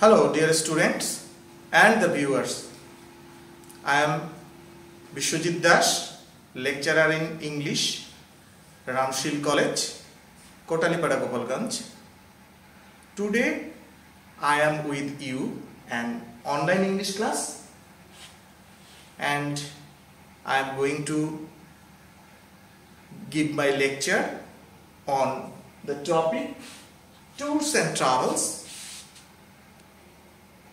Hello dear students and the viewers. I am Bishwajit Das, lecturer in English, Ramshil College, Kotalipada Gopalganj. Today I am with you an online English class and I am going to give my lecture on the topic tours and travels,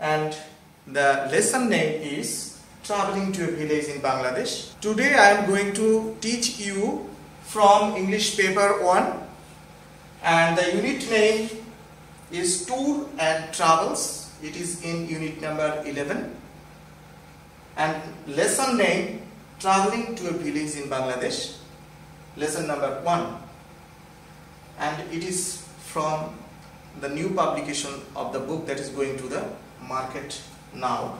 and the lesson name is Traveling to a Village in Bangladesh. Today I am going to teach you from English paper 1, and the unit name is Tour and Travels. It is in unit number 11, and lesson name Traveling to a Village in Bangladesh, lesson number 1, and it is from the new publication of the book that is going to the market now.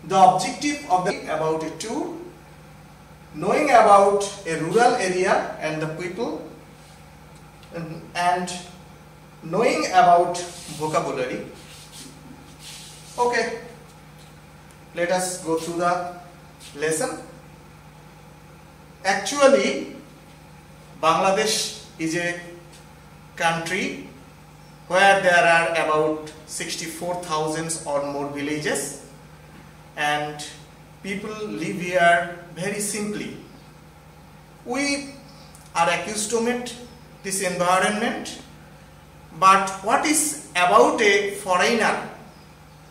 The objective of about a tour: knowing about a rural area and the people, and knowing about vocabulary. Okay, let us go through the lesson. Actually, Bangladesh is a country where there are about 64,000 or more villages, and people live here very simply. We are accustomed to this environment, but what is about a foreigner,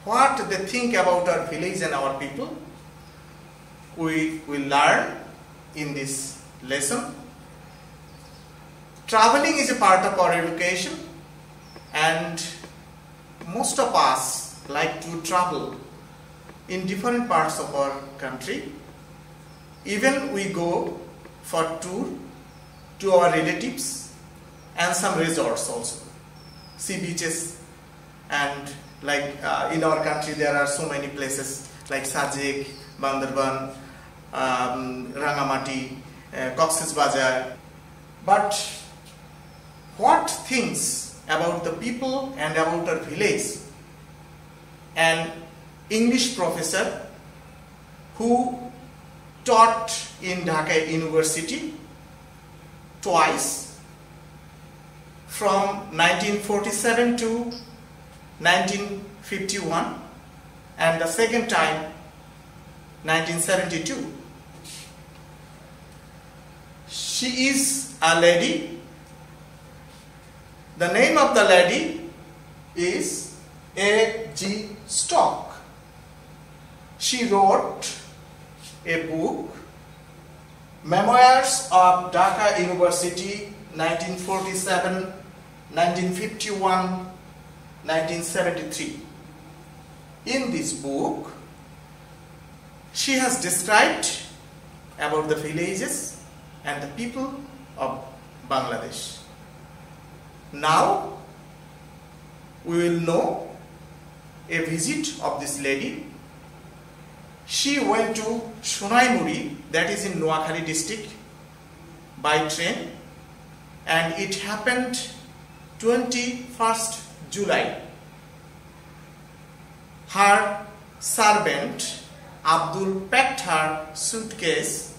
what they think about our village and our people, we will learn in this lesson. Traveling is a part of our education, and most of us like to travel in different parts of our country. Even we go for tour to our relatives and some resorts also, sea beaches, and like in our country there are so many places like Sajek, Bandarban, Rangamati, Cox's Bazar. But what things about the people and about our village? An English professor who taught in Dhaka University twice, from 1947 to 1951, and the second time 1972. She is a lady. The name of the lady is A.G. Stock. She wrote a book, Memoirs of Dhaka University 1947, 1951, 1973. In this book, she has described about the villages and the people of Bangladesh. Now we will know a visit of this lady. She went to Sonaimuri, that is in Noakhali district, by train, and it happened 21st July. Her servant Abdul packed her suitcase,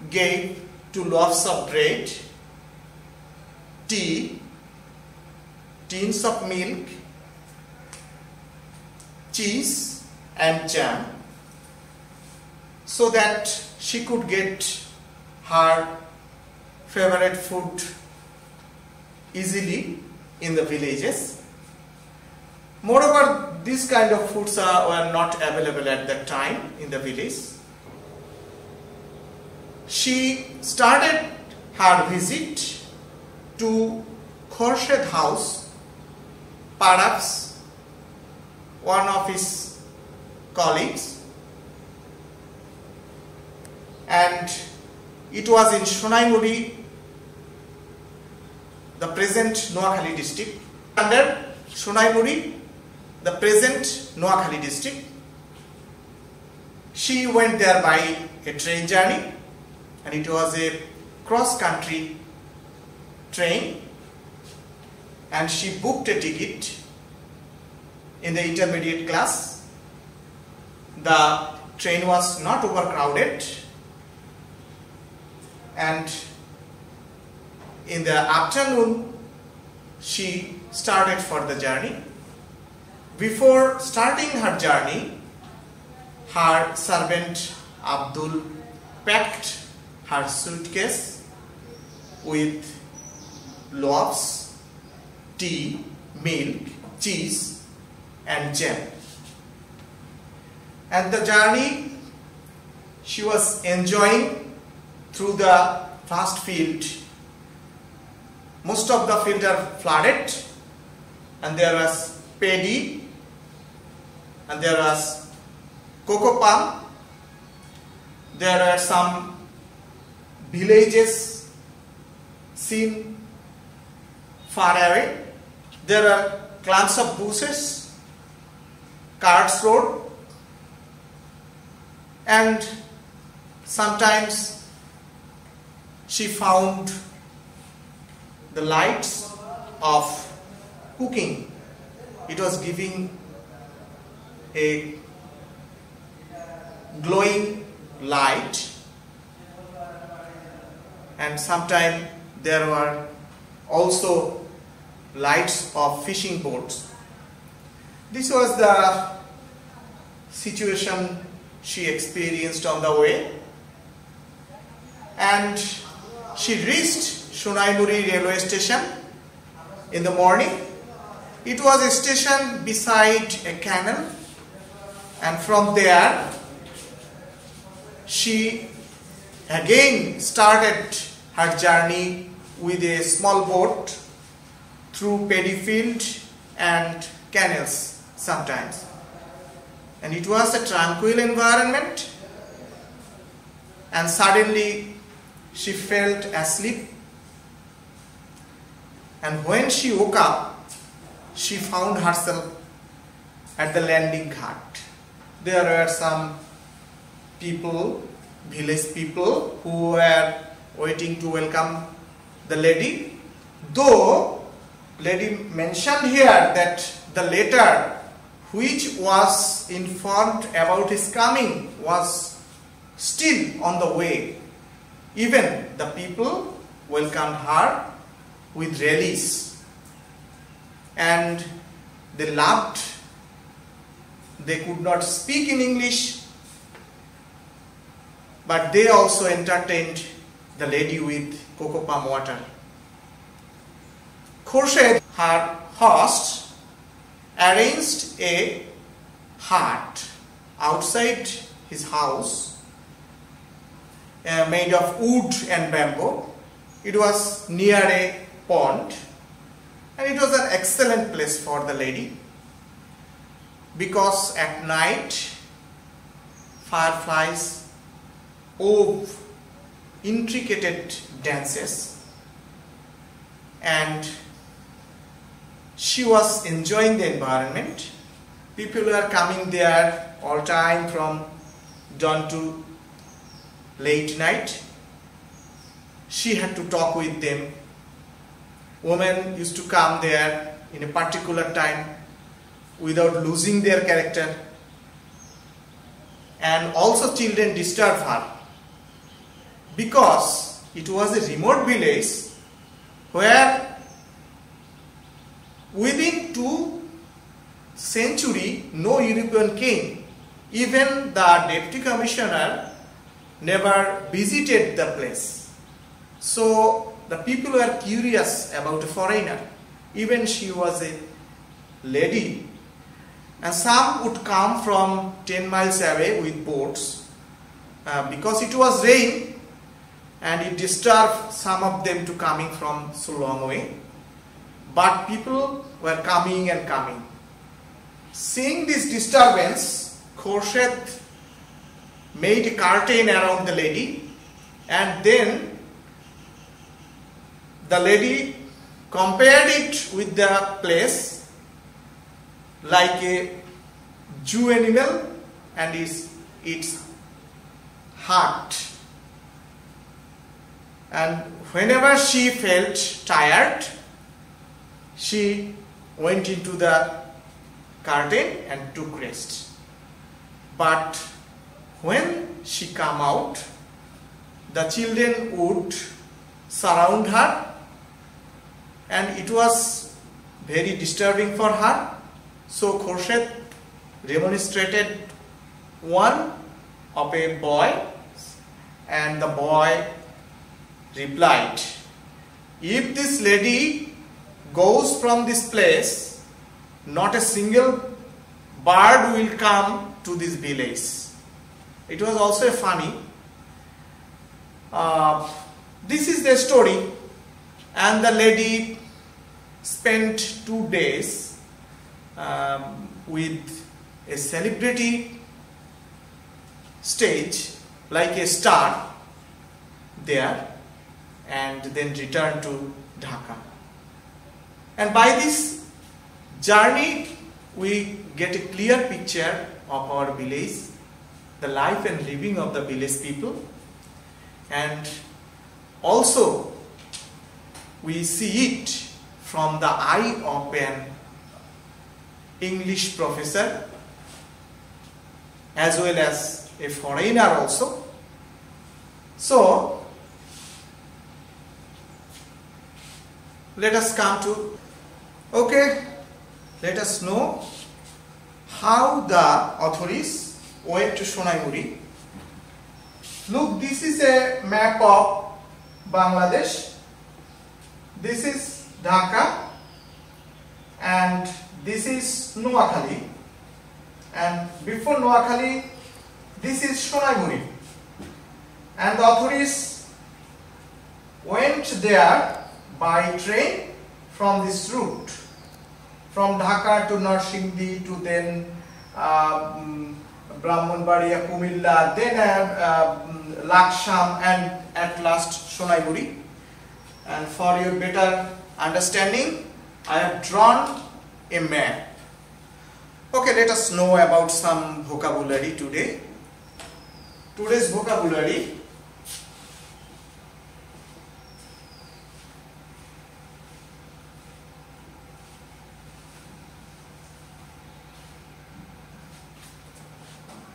gave 2 loaves of bread, tea, tins of milk, cheese and jam, so that she could get her favorite food easily in the villages. Moreover, this kind of foods were not available at that time in the village. She started her visit to Khorshid House, perhaps one of his colleagues, and it was in Sonaimuri, the present Noakhali district. Under Sonaimuri, the present Noakhali district. She went there by a train journey, and it was a cross-country train. and she booked a ticket in the intermediate class. The train was not overcrowded, and in the afternoon she started for the journey. Before starting her journey, her servant Abdul packed her suitcase with loaves, tea, milk, cheese and jam. And the journey she was enjoying through the vast field. Most of the fields are flooded, and there was paddy, and there was cocoa palm. There are some villages seen far away. There are clumps of bushes, carts road, and sometimes she found the lights of cooking. It was giving a glowing light, and sometimes there were also lights of fishing boats. This was the situation she experienced on the way, and she reached Sonaimuri railway station in the morning. It was a station beside a canal, and from there she again started her journey with a small boat through paddy field and canals sometimes. And it was a tranquil environment, and suddenly she felt asleep, and when she woke up, she found herself at the landing ghat. There were some people, village people, who were waiting to welcome the lady. Though lady mentioned here that the letter which was informed about his coming was still on the way, even the people welcomed her with relish, and they laughed. They could not speak in English, but they also entertained the lady with cocoa palm water. Khurshid, her host, arranged a hut outside his house made of wood and bamboo. It was near a pond, and it was an excellent place for the lady, because at night fireflies wove intricate dances, and she was enjoying the environment. People were coming there all time from dawn to late night. She had to talk with them. Women used to come there in a particular time without losing their character, and also children disturbed her, because it was a remote village where within 2 centuries no European came. Even the deputy commissioner never visited the place. So the people were curious about a foreigner. Even she was a lady, and some would come from 10 miles away with boats, because it was rain and it disturbed some of them to coming from so long way. But people were coming and coming. Seeing this disturbance, Khurshid made a curtain around the lady, and then the lady compared it with the place like a zoo animal and its heart. And whenever she felt tired, she went into the curtain and took rest. But when she came out, the children would surround her, and it was very disturbing for her. So Khorshid remonstrated one of a boy, and the boy replied, "If this lady goes from this place, not a single bird will come to this village." It was also funny. This is the story, and the lady spent 2 days with a celebrity stage like a star there, and then returned to Dhaka. And by this journey we get a clear picture of our village, the life and living of the village people, and also we see it from the eye of an English professor as well as a foreigner also. So let us come to, let us know how the authorities went to Sonaimuri. Look, this is a map of Bangladesh. This is Dhaka, and this is Noakhali, and before Noakhali this is Sonaimuri, and the authorities went there by train from this route, from Dhaka to Narsingdi, to then Brahmanbaria, Kumilla, then Laksham, and at last Sonaimuri. And for your better understanding, I have drawn a map. Okay, let us know about some vocabulary today. Today's vocabulary: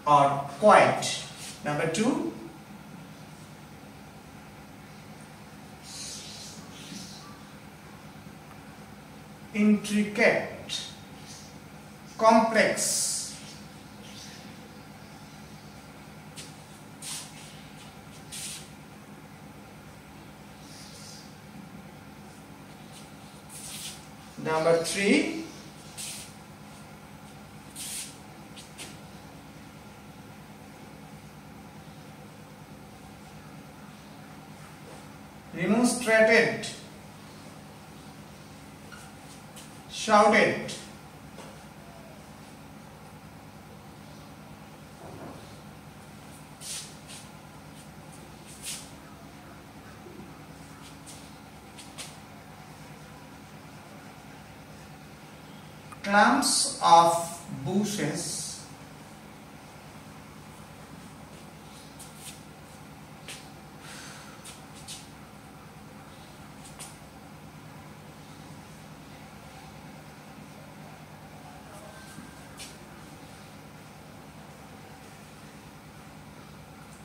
or point. Number 2, intricate, complex. Number 3, remonstrated, shouted. Clumps of bushes,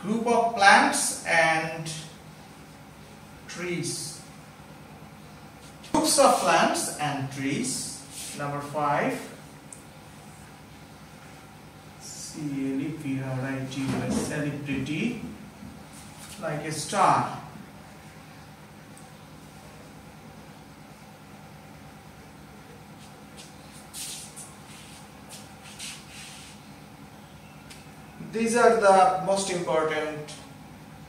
group of plants and trees, groups of plants and trees. Number 5, celebrity, like a star. These are the most important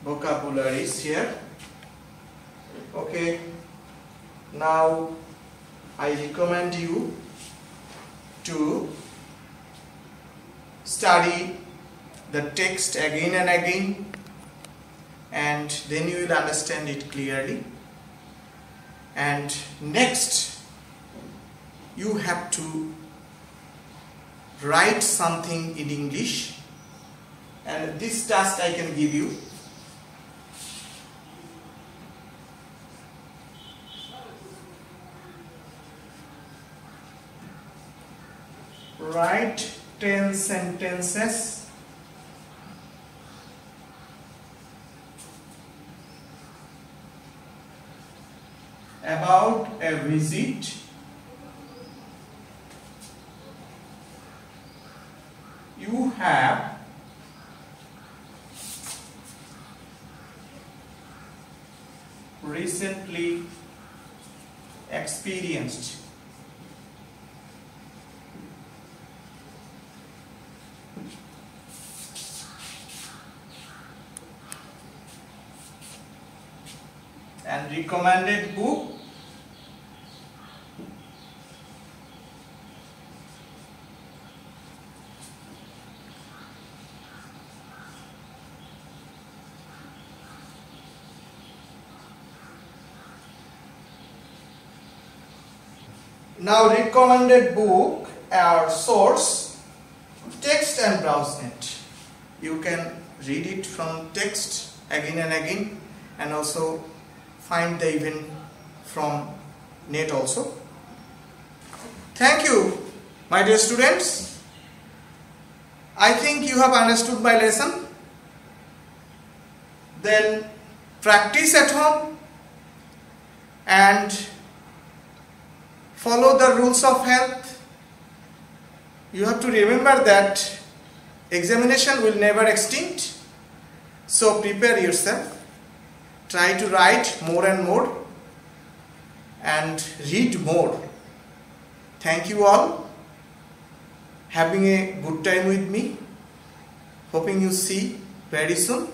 vocabularies here. Okay, now I recommend you to study the text again and again, and then you will understand it clearly. And next, you have to write something in English, and this task I can give you. Write 10 sentences about a visit you have recently experienced. And recommended book now recommended book or source text and BrowseNet. You can read it from text again and again, and also find the event from net also. Thank you, my dear students. I think you have understood my lesson. Then practice at home and follow the rules of health. You have to remember that examination will never extinct. So prepare yourself. Try to write more and more and read more. Thank you all. Having a good time with me. Hoping you see very soon.